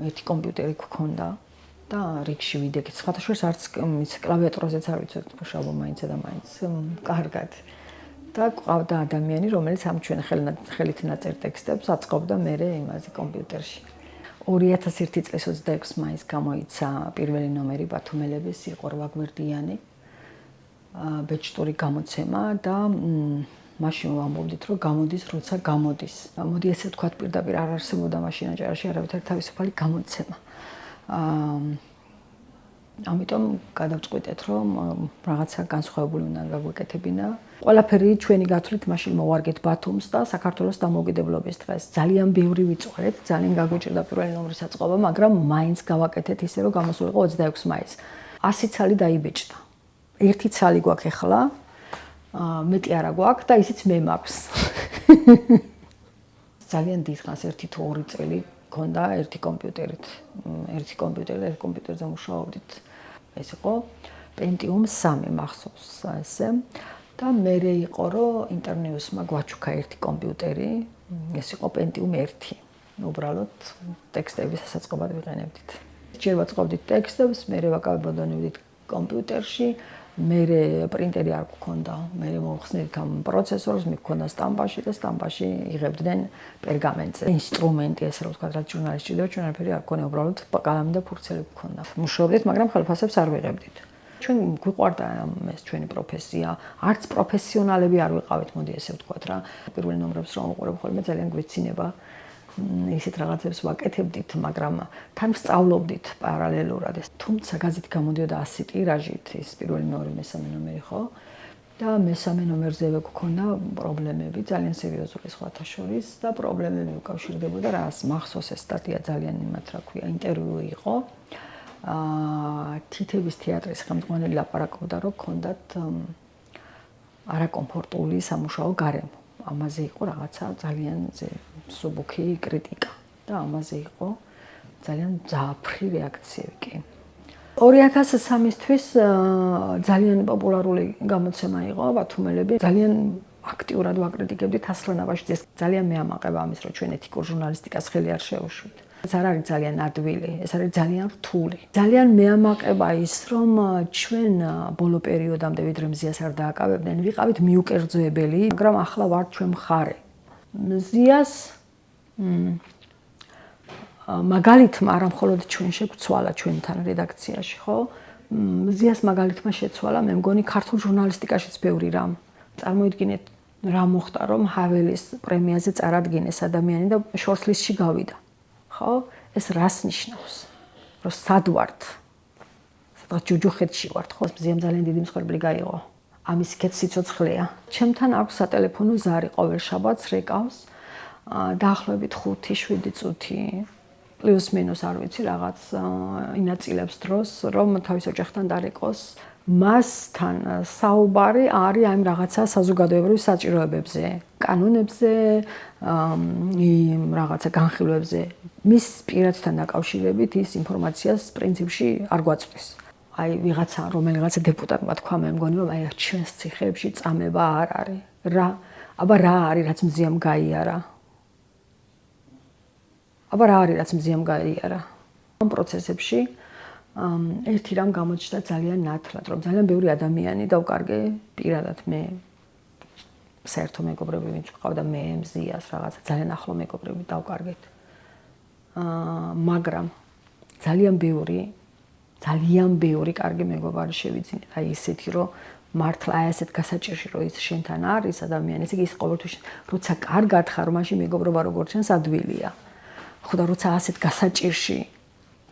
ერთი კომპიუტერი გქონდა და რიგში ვიდექი. სხვადასხვა არც ის კლავიატურაზეც არ ვიცოდი, მუშაობა მაინცა და მაინც კარგად. და ყავდა ადამიანი, რომელიც ამ ჩვენ ხელით ნაწერ ტექსტებს აწყობდა მერე იმაზე კომპიუტერში. 2001 წლის 26 მაისს გამოიცა პირველი ნომერი ბათუმელების, იყო 8 გვერდიანი ბეჭდური გამოცემა და მაშინ ვამბობდით, რომ გამოდის, როცა გამოდის. მოდი ესე ვთქვათ, პირდაპირ არ არსებობდა მაშინ აჭარაში არავითარი თავისუფალი გამოცემა. ამიტომ გადავწყვიტეთ, რომ რაღაცა განსხვავებული უნდა გაგვეკეთებინა. ყველაფერი ჩვენი გათვლით მაშინ მოვარგეთ ბათუმს და საქართველოს დამოუკიდებლობის დღეს. ძალიან ბევრი ვიწვევთ, ძალიან გაგვიჭირდა პირველი ნომრის აწყობა, მაგრამ მაინც გავაკეთეთ ისე, რომ გამოსულიყო 26 მაისს. 100 ცალი დაიბეჭდა. ერთი ცალი გვაქვს ახლა, მეტი არა გვაქვს და ისიც მე მაქვს. ძალიან დიდხანს 1-2 წელი მქონდა ერთი კომპიუტერით. ერთი კომპიუტერზე მუშაობდით. ეს იყო Pentium 3 მახსოვს ესე. და მერე იყო, რომ ინტერნიუსმა გვაჩუქა ერთი კომპიუტერი, ეს იყო Pentium 1. უბრალოდ ტექსტების სასაწყობად ვიყენებდით. ჯერ ვაწყობდით ტექსტებს, მერე ვაკავებოდით კომპიუტერში, მერე პრინტერი არ გქონდა, მერე მოვხსნით ამ პროცესორს, მიქონდა სტამპაში და სტამპაში იღებდნენ პერგამენტზე. ინსტრუმენტი, ესე რომ ვთქვათ, რაც ჟურნალისტი ჭირდება, ჩვენ არაფერი არ გქონია, უბრალოდ კალამი და ფურცელი გქონდა. მუშაობდით, მაგრამ ხელფასებს არ ვიღებდით. ჩვენ გვიყვარდა ეს ჩვენი პროფესია, არც პროფესიონალები არ ვიყავით, მოდი ესე ვთქვათ რა. პირველ ნომრებს რომ უყურებ ხოლმე ძალიან გვეცინება ისეთ რაღაცებს ვაკეთებდით, მაგრამ თან ვსწავლობდით პარალელურად. თუმცა გაზეთი გამოდიოდა 100 ტირაჟით, ის პირველი ნომერი, მესამე ნომერი ხო? და მესამე ნომერზე გვქონდა პრობლემები, ძალიან სერიოზული სხვათა შორის და პრობლემები უკავშირდებოდა რას? მახსოვს ეს სტატია ძალიან იმათ რა ქვია, ინტერვიუ იყო. თითების თეატრის ხელმძღვანელი ლაპარაკობდა, რომ ჰქონდათ არაკომფორტული სამუშაო გარემო. ამაზე იყო რაღაცა ძალიან მსუბუქი კრიტიკა და ამაზე იყო ძალიან ძაფრი რეაქციები კი. 2003-თვის ძალიან პოპულარული გამოცემა იყო ბათუმელები. ძალიან აქტიურად ვაკრიტიკებდით ასლან აბაშიძეს. ძალიან მეამაყება ამის, რომ ჩვენ ეთიკურ ჟურნალისტიკას ხელი არ შევუშვით. ეს არ არის ძალიან ადვილი, ეს არის ძალიან რთული. ძალიან მეამაყება ის, რომ ჩვენ ბოლო პერიოდამდე ვიდრე მზიას არ დააკავებდნენ, ვიყავით მიუკერძოებელი, მაგრამ ახლა ვართ ჩვენ მხარე. მზიას მაგალითმა არა მხოლოდ ჩვენ შეგვცვალა ჩვენთან რედაქციაში, ხო? მზიას მაგალითმა შეცვალა, მე მგონი ქართულ ჟურნალისტიკაშიც ბევრი რამ. წარმოიდგინეთ, რა მოხდა, რომ ჰაველის პრემიაზე წარადგინეს ადამიანი და შორტლისტში გავიდა. ხო? ეს რას ნიშნავს? რომ სად ვართ? სადღაც ჯუჯუხეთში ვართ, ხო? მზიამ ძალიან დიდი მსხვერპლი გაიღო. ამის იქეთ სიცოცხლეა. ჩემთან აქვს სატელეფონო ზარი ყოველ შაბათს რეკავს. დაახლოებით 5-7 წუთი პლუს მინუს არ ვიცი რაღაც ინაწილებს დროს, რომ თავის ოჯახთან დარეკოს. მასთან საუბარი არის ამ რაღაცა საზოგადოებრივ საჭიროებებზე, კანონებზე, რაღაცა განხილვებზე. მის პირადთან დაკავშირებით ის ინფორმაციას პრინციპში არ გვაწვდის. აი ვიღაცა რომელიღაცა დეპუტატმა თქვა, მე მგონი რომ აი ჩვენს ციხეებში წამება არ არის. აბა რა არის რაც მზიამ გაიარა? ამ პროცესებში ერთი რამ გამოჩნდა ძალიან ნათლად, რომ ძალიან ბევრი ადამიანი დავკარგე პირადად მე საერთო მეგობრები ვინც ყავდა მე მზიას რაღაცა ძალიან ახლო მეგობრები დავკარგეთ. მაგრამ ძალიან ბევრი კარგი მეგობარი შევიძინეთ. აი ისეთი რომ მართლა აი ასეთ გასაჭირში რომ ის შენთან არის ადამიანი, ესე იგი ის ყოველთვის როცა კარგად ხარ, მაშინ მეგობრობა როგორც ჩანს ადვილია. ხო და როცა ასეთ გასაჭირში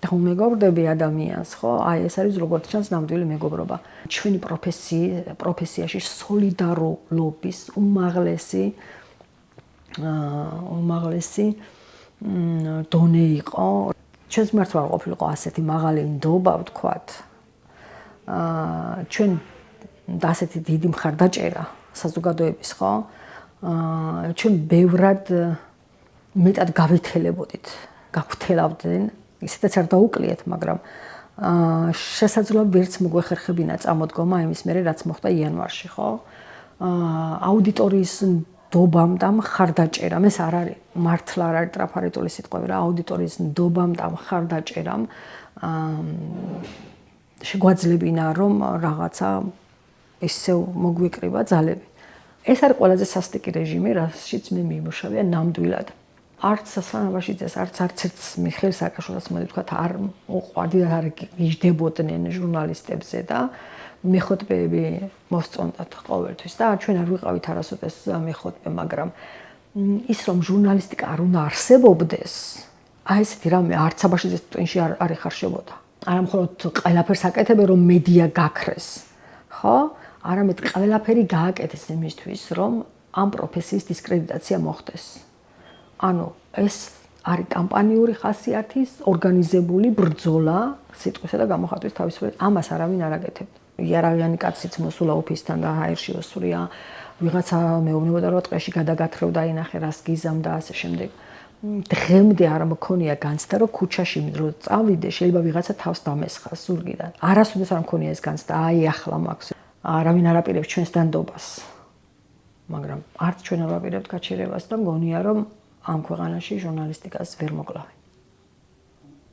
და უმეგობრდები ადამიანს, ხო? აი ეს არის როგორც ჩანს ნამდვილი მეგობრობა. ჩვენი პროფესიაში სოლიდარობის უმაღლესი დონე იყო. ჩვენს მართლა არ ყოფილიყო ასეთი მაღალი ნდობა, ვთქვათ. ჩვენ ასეთი დიდი მხარდაჭერა საზოგადოების, ხო? ჩვენ ბევრად მეტად გავითელებოდით, გაგვთელავდნენ, ისედაც არ დაუკვლიეთ, მაგრამ შესაძლოა ვერც მოგვეხერხებინა წამოდგომა იმის მერე, რაც მოხდა იანვარში, ხო? აუდიტორიის ნდობამ და მხარდაჭერამ, ეს არ არის მართლა არ არის ტრაფარიტული სიტყვები რა, აუდიტორიის ნდობამ და მხარდაჭერამ შეგვაძლებინა რომ რაღაცა ისევ მოგვიკრიბა ძალები. ეს არის ყველაზე სასტიკი რეჟიმი, რაშიც მე მიმუშავია ნამდვილად. არც სანაბაშიძეს, არც ერთ მიხეილ სააკაშვილს მოდი ვთქვათ, არ უყვარდი და არ გიждდებოდნენ ჟურნალისტებზე და მეხოტბეები მოსწონდათ ყოველთვის და ჩვენ არ ვიყავით არასოდეს მეხოტბე, მაგრამ ის რომ ჟურნალისტიკა არ უნდა არსებობდეს, აი ესეთი რამე არც საბაშიძეს ტვინში არ ეხარშებოდა. არა მხოლოდ ყველაფერს აკეთებენ რომ მედია გაქრეს, ხო? არამედ ყველაფერი გააკეთეს იმისთვის, რომ ამ პროფესიის დისკრედიტაცია მოხდეს. ანუ ეს არის კამპანიური ხასიათის ორგანიზებული ბრძოლა სიტყვისა და გამოხატვის თავისუფლად. ამას არავინ არ აკეთებდა. იარაღიანი კაციც მოსულა ოფისთან და ჰაერში ოსვრია, ვიღაცა მეუბნებოდა რომ ტყეში გადაგათრევ და ინახე რას გიზამ და ასე შემდეგ. დღემდე არ მქონია განცდა რომ ქუჩაში რო წავიდე შეიძლება ვიღაცა თავს დამესხას ზურგიდან. არასოდეს არ მქონია ეს განცდა, აი ახლა მაქვს. არავინ არ აპირებს ჩვენს დანდობას. მაგრამ არც ჩვენ არ ვაპირებთ გაჩერებას და მგონია რომ ამ ქვეყანაში ჟურნალისტიკას ვერ მოკლავენ.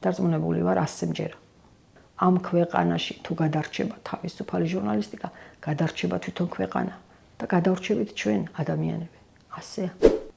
დარწმუნებული ვარ 100-მჯერა. ამ ქვეყანაში თუ გადარჩება თავისუფალი ჟურნალისტიკა, გადარჩება თვითონ ქვეყანა და გადავრჩებით ჩვენ ადამიანები. 100-ია.